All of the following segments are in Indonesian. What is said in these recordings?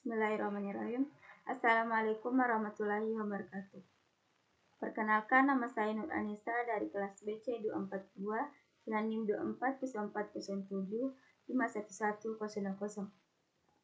Bismillahirrahmanirrahim. Assalamualaikum warahmatullahi wabarakatuh. Perkenalkan, nama saya Nur Anissa dari kelas BC 242 dengan NIM 240407511000.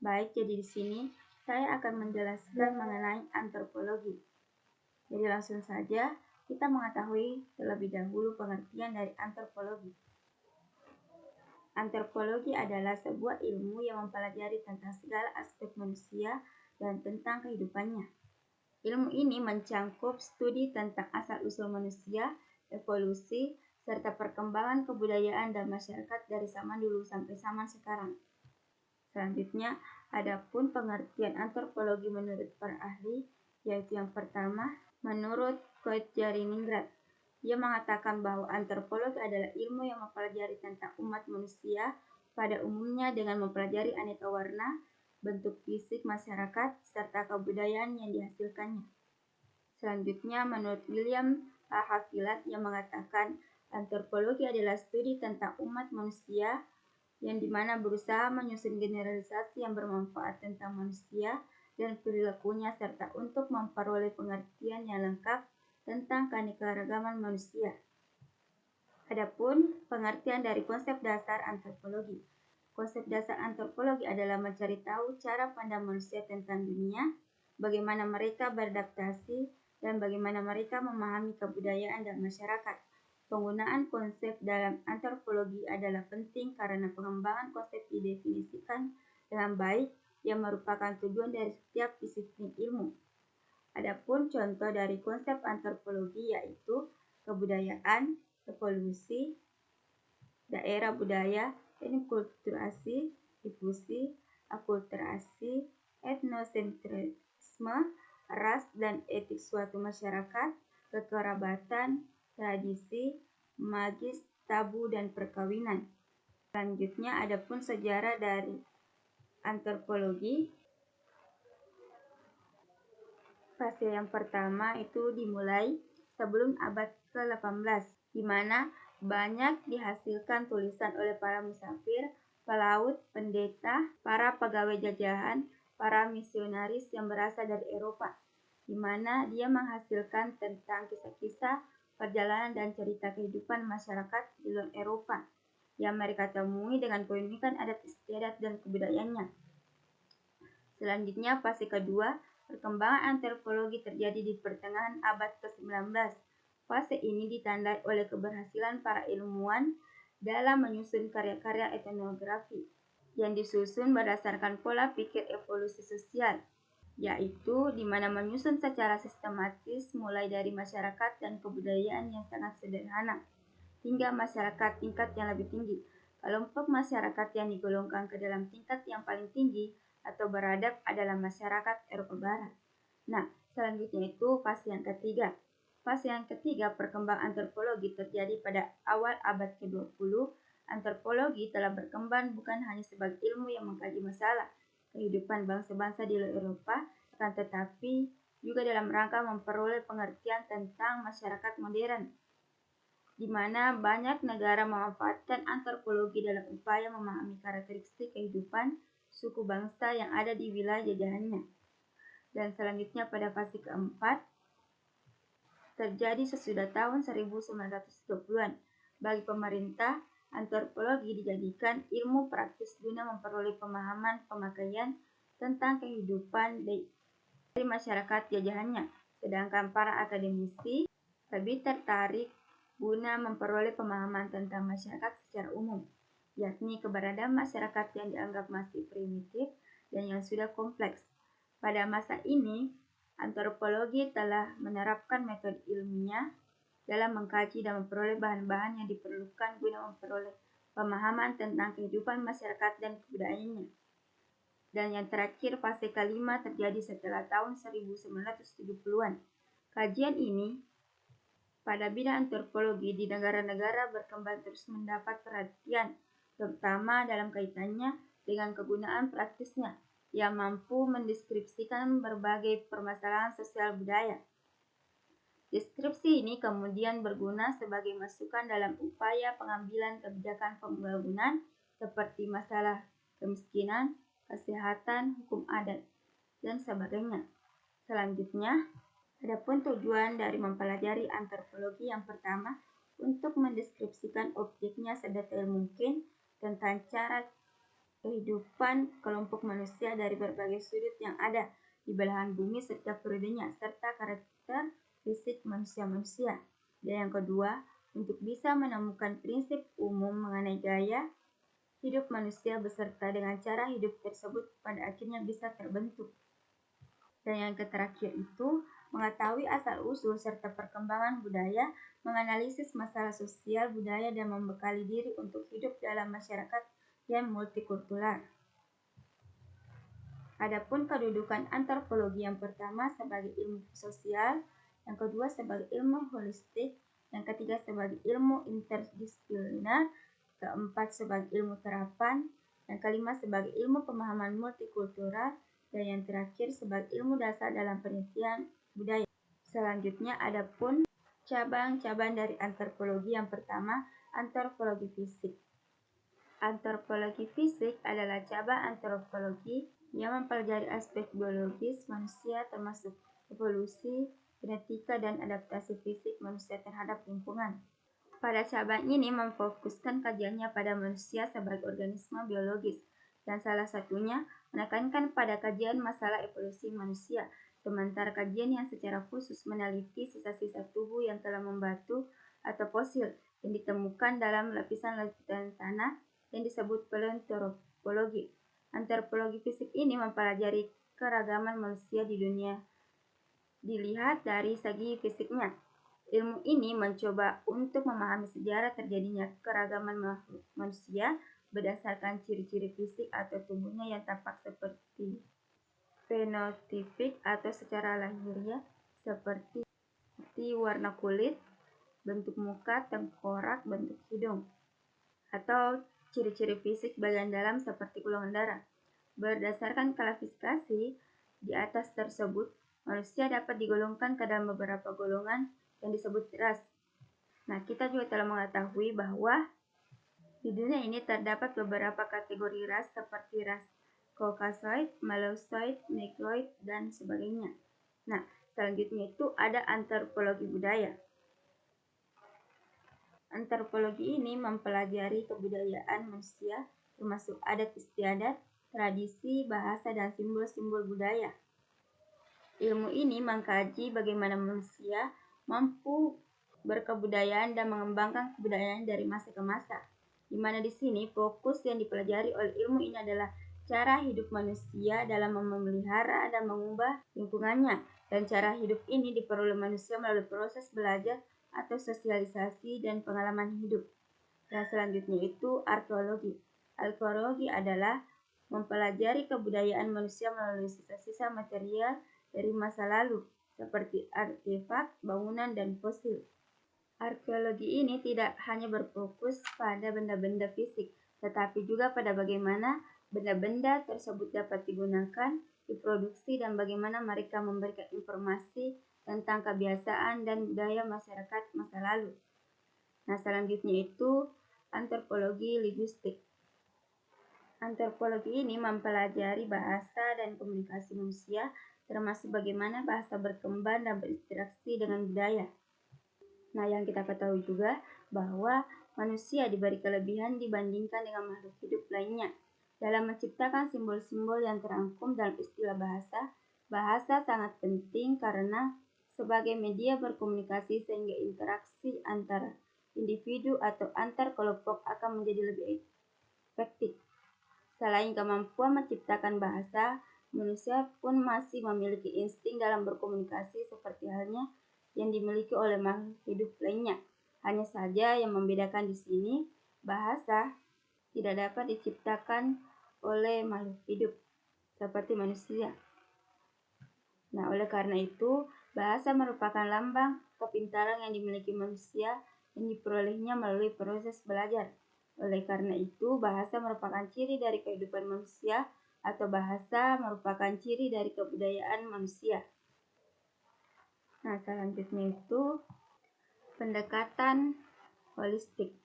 Baik, jadi di sini saya akan menjelaskan mengenai antropologi. Jadi langsung saja kita mengetahui terlebih dahulu pengertian dari antropologi. Antropologi adalah sebuah ilmu yang mempelajari tentang segala aspek manusia dan tentang kehidupannya. Ilmu ini mencangkup studi tentang asal-usul manusia, evolusi, serta perkembangan kebudayaan dan masyarakat dari zaman dulu sampai zaman sekarang. Selanjutnya, adapun pengertian antropologi menurut para ahli, yaitu yang pertama, menurut Koetjaringrat. Ia mengatakan bahwa antropologi adalah ilmu yang mempelajari tentang umat manusia pada umumnya dengan mempelajari aneka warna, bentuk fisik masyarakat, serta kebudayaan yang dihasilkannya. Selanjutnya, menurut William Haviland yang mengatakan antropologi adalah studi tentang umat manusia yang dimana berusaha menyusun generalisasi yang bermanfaat tentang manusia dan perilakunya serta untuk memperoleh pengertian yang lengkap tentang keanekaragaman manusia. Adapun pengertian dari konsep dasar antropologi. Konsep dasar antropologi adalah mencari tahu cara pandang manusia tentang dunia, bagaimana mereka beradaptasi, dan bagaimana mereka memahami kebudayaan dan masyarakat. Penggunaan konsep dalam antropologi adalah penting karena pengembangan konsep didefinisikan dengan baik yang merupakan tujuan dari setiap disiplin ilmu. Adapun contoh dari konsep antropologi yaitu kebudayaan, evolusi, daerah budaya, enkulturasi, difusi, akulturasi, etnosentrisme, ras dan etik suatu masyarakat, kekerabatan, tradisi, magis, tabu, dan perkawinan. Selanjutnya, adapun sejarah dari antropologi. Fase yang pertama itu dimulai sebelum abad ke-18, di mana banyak dihasilkan tulisan oleh para musafir, pelaut, pendeta, para pegawai jajahan, para misionaris yang berasal dari Eropa, di mana dia menghasilkan tentang kisah-kisah perjalanan dan cerita kehidupan masyarakat di luar Eropa yang mereka temui dengan keunikan adat istiadat dan kebudayaannya. Selanjutnya, fase kedua, perkembangan antropologi terjadi di pertengahan abad ke-19. Fase ini ditandai oleh keberhasilan para ilmuwan dalam menyusun karya-karya etnografi yang disusun berdasarkan pola pikir evolusi sosial, yaitu di mana menyusun secara sistematis mulai dari masyarakat dan kebudayaan yang sangat sederhana hingga masyarakat tingkat yang lebih tinggi. Kelompok masyarakat yang digolongkan ke dalam tingkat yang paling tinggi atau beradab adalah masyarakat Eropa Barat. Nah, selanjutnya itu fase yang ketiga. Fase yang ketiga, perkembangan antropologi terjadi pada awal abad ke-20. Antropologi telah berkembang bukan hanya sebagai ilmu yang mengkaji masalah kehidupan bangsa-bangsa di luar Eropa, akan tetapi juga dalam rangka memperoleh pengertian tentang masyarakat modern, di mana banyak negara memanfaatkan antropologi dalam upaya memahami karakteristik kehidupan suku bangsa yang ada di wilayah jajahannya. Dan selanjutnya pada fase keempat, terjadi sesudah tahun 1920-an. Bagi pemerintah, antropologi dijadikan ilmu praktis guna memperoleh pemahaman pemakaian tentang kehidupan dari masyarakat jajahannya. Sedangkan para akademisi lebih tertarik guna memperoleh pemahaman tentang masyarakat secara umum, yakni keberadaan masyarakat yang dianggap masih primitif dan yang sudah kompleks. Pada masa ini, antropologi telah menerapkan metode ilmiah dalam mengkaji dan memperoleh bahan-bahan yang diperlukan guna memperoleh pemahaman tentang kehidupan masyarakat dan kebudayaannya. Dan yang terakhir, fase kelima terjadi setelah tahun 1970-an. Kajian ini pada bidang antropologi di negara-negara berkembang terus mendapat perhatian, terutama dalam kaitannya dengan kegunaan praktisnya yang mampu mendeskripsikan berbagai permasalahan sosial budaya. Deskripsi ini kemudian berguna sebagai masukan dalam upaya pengambilan kebijakan pembangunan seperti masalah kemiskinan, kesehatan, hukum adat. dan sebagainya. Selanjutnya, adapun tujuan dari mempelajari antropologi yang pertama untuk mendeskripsikan objeknya sedetail mungkin tentang cara kehidupan kelompok manusia dari berbagai sudut yang ada di belahan bumi setiap periodenya, serta karakter fisik manusia-manusia. Dan yang kedua, untuk bisa menemukan prinsip umum mengenai gaya hidup manusia beserta dengan cara hidup tersebut pada akhirnya bisa terbentuk. Dan yang terakhir itu, mengetahui asal-usul serta perkembangan budaya, menganalisis masalah sosial budaya dan membekali diri untuk hidup dalam masyarakat yang multikultural. Adapun kedudukan antropologi yang pertama sebagai ilmu sosial, yang kedua sebagai ilmu holistik, yang ketiga sebagai ilmu interdisipliner, keempat sebagai ilmu terapan, yang kelima sebagai ilmu pemahaman multikultural, dan yang terakhir sebagai ilmu dasar dalam penelitian budaya. Selanjutnya adapun cabang-cabang dari antropologi yang pertama, antropologi fisik. Antropologi fisik adalah cabang antropologi yang mempelajari aspek biologis manusia termasuk evolusi, genetika, dan adaptasi fisik manusia terhadap lingkungan. Pada cabang ini memfokuskan kajiannya pada manusia sebagai organisme biologis, dan salah satunya menekankan pada kajian masalah evolusi manusia, sementara kajian yang secara khusus meneliti sisa-sisa tubuh yang telah membatu atau fosil yang ditemukan dalam lapisan-lapisan tanah yang disebut paleontologi. Antropologi fisik ini mempelajari keragaman manusia di dunia dilihat dari segi fisiknya. Ilmu ini mencoba untuk memahami sejarah terjadinya keragaman manusia berdasarkan ciri-ciri fisik atau tubuhnya yang tampak seperti fenotipik atau secara lahiriah seperti warna kulit, bentuk muka, tengkorak, bentuk hidung, atau ciri-ciri fisik bagian dalam seperti golongan darah. Berdasarkan klasifikasi di atas tersebut, manusia dapat digolongkan ke dalam beberapa golongan yang disebut ras. Nah, kita juga telah mengetahui bahwa di dunia ini terdapat beberapa kategori ras seperti ras Caucasoid, Malesioid, Negroid, dan sebagainya. Nah, selanjutnya itu ada antropologi budaya. Antropologi ini mempelajari kebudayaan manusia, termasuk adat istiadat, tradisi, bahasa, dan simbol-simbol budaya. Ilmu ini mengkaji bagaimana manusia mampu berkebudayaan dan mengembangkan kebudayaan dari masa ke masa, di mana di sini fokus yang dipelajari oleh ilmu ini adalah cara hidup manusia dalam memelihara dan mengubah lingkungannya, dan cara hidup ini diperoleh manusia melalui proses belajar atau sosialisasi dan pengalaman hidup. Dan selanjutnya itu arkeologi. Arkeologi adalah mempelajari kebudayaan manusia melalui sisa-sisa material dari masa lalu, seperti artefak, bangunan, dan fosil. Arkeologi ini tidak hanya berfokus pada benda-benda fisik, tetapi juga pada bagaimana benda-benda tersebut dapat digunakan, diproduksi, dan bagaimana mereka memberikan informasi tentang kebiasaan dan budaya masyarakat masa lalu. Nah, selanjutnya itu antropologi linguistik. Antropologi ini mempelajari bahasa dan komunikasi manusia, termasuk bagaimana bahasa berkembang dan berinteraksi dengan budaya. Nah, yang kita ketahui juga bahwa manusia diberi kelebihan dibandingkan dengan makhluk hidup lainnya dalam menciptakan simbol-simbol yang terangkum dalam istilah bahasa. Bahasa sangat penting karena sebagai media berkomunikasi sehingga interaksi antara individu atau antar kelompok akan menjadi lebih efektif. Selain kemampuan menciptakan bahasa, manusia pun masih memiliki insting dalam berkomunikasi seperti halnya yang dimiliki oleh makhluk hidup lainnya. Hanya saja yang membedakan di sini, bahasa tidak dapat diciptakan oleh makhluk hidup seperti manusia. Nah, oleh karena itu, bahasa merupakan lambang kepintaran yang dimiliki manusia yang diperolehnya melalui proses belajar. Oleh karena itu, bahasa merupakan ciri dari kehidupan manusia atau bahasa merupakan ciri dari kebudayaan manusia. Nah, selanjutnya itu pendekatan holistik.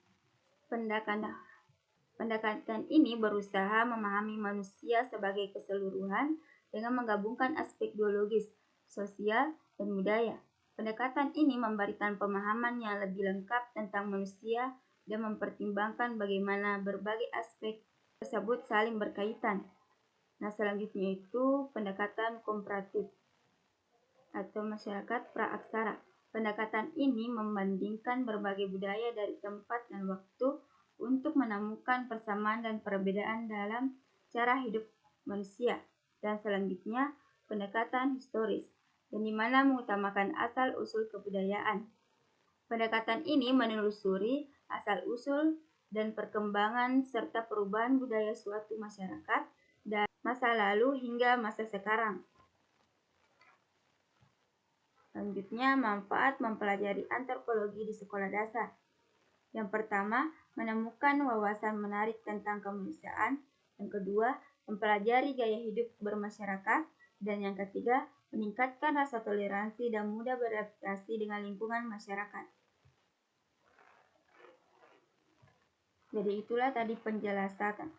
Pendekatan ini berusaha memahami manusia sebagai keseluruhan dengan menggabungkan aspek biologis, sosial, dan budaya. Pendekatan ini memberikan pemahaman yang lebih lengkap tentang manusia dan mempertimbangkan bagaimana berbagai aspek tersebut saling berkaitan. Nah, selanjutnya itu pendekatan komparatif atau masyarakat praaksara. Pendekatan ini membandingkan berbagai budaya dari tempat dan waktu untuk menemukan persamaan dan perbedaan dalam cara hidup manusia. Dan selanjutnya, pendekatan historis, yang dimana mengutamakan asal-usul kebudayaan. Pendekatan ini menelusuri asal-usul dan perkembangan serta perubahan budaya suatu masyarakat dari masa lalu hingga masa sekarang. Selanjutnya, manfaat mempelajari antropologi di sekolah dasar. Yang pertama, menemukan wawasan menarik tentang kemanusiaan. Yang kedua, mempelajari gaya hidup bermasyarakat. Dan yang ketiga, meningkatkan rasa toleransi dan mudah beradaptasi dengan lingkungan masyarakat. Jadi itulah tadi penjelasan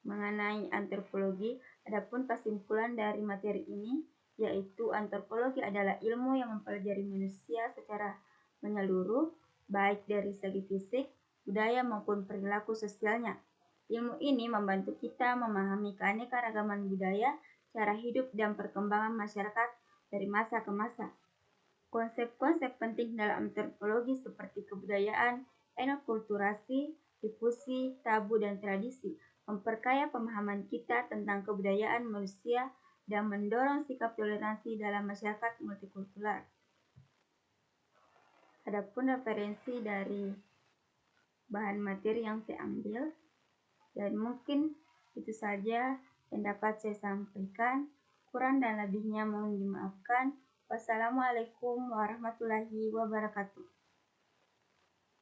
mengenai antropologi. Adapun kesimpulan dari materi ini, yaitu antropologi adalah ilmu yang mempelajari manusia secara menyeluruh, baik dari segi fisik, budaya maupun perilaku sosialnya. Ilmu ini membantu kita memahami keanekaragaman budaya, cara hidup, dan perkembangan masyarakat dari masa ke masa. Konsep-konsep penting dalam antropologi seperti kebudayaan, etnokulturasi, difusi, tabu, dan tradisi memperkaya pemahaman kita tentang kebudayaan manusia dan mendorong sikap toleransi dalam masyarakat multikultural. Adapun referensi dari bahan materi yang saya ambil, dan mungkin itu saja yang dapat saya sampaikan. Kurang dan lebihnya mohon dimaafkan. Wassalamualaikum warahmatullahi wabarakatuh.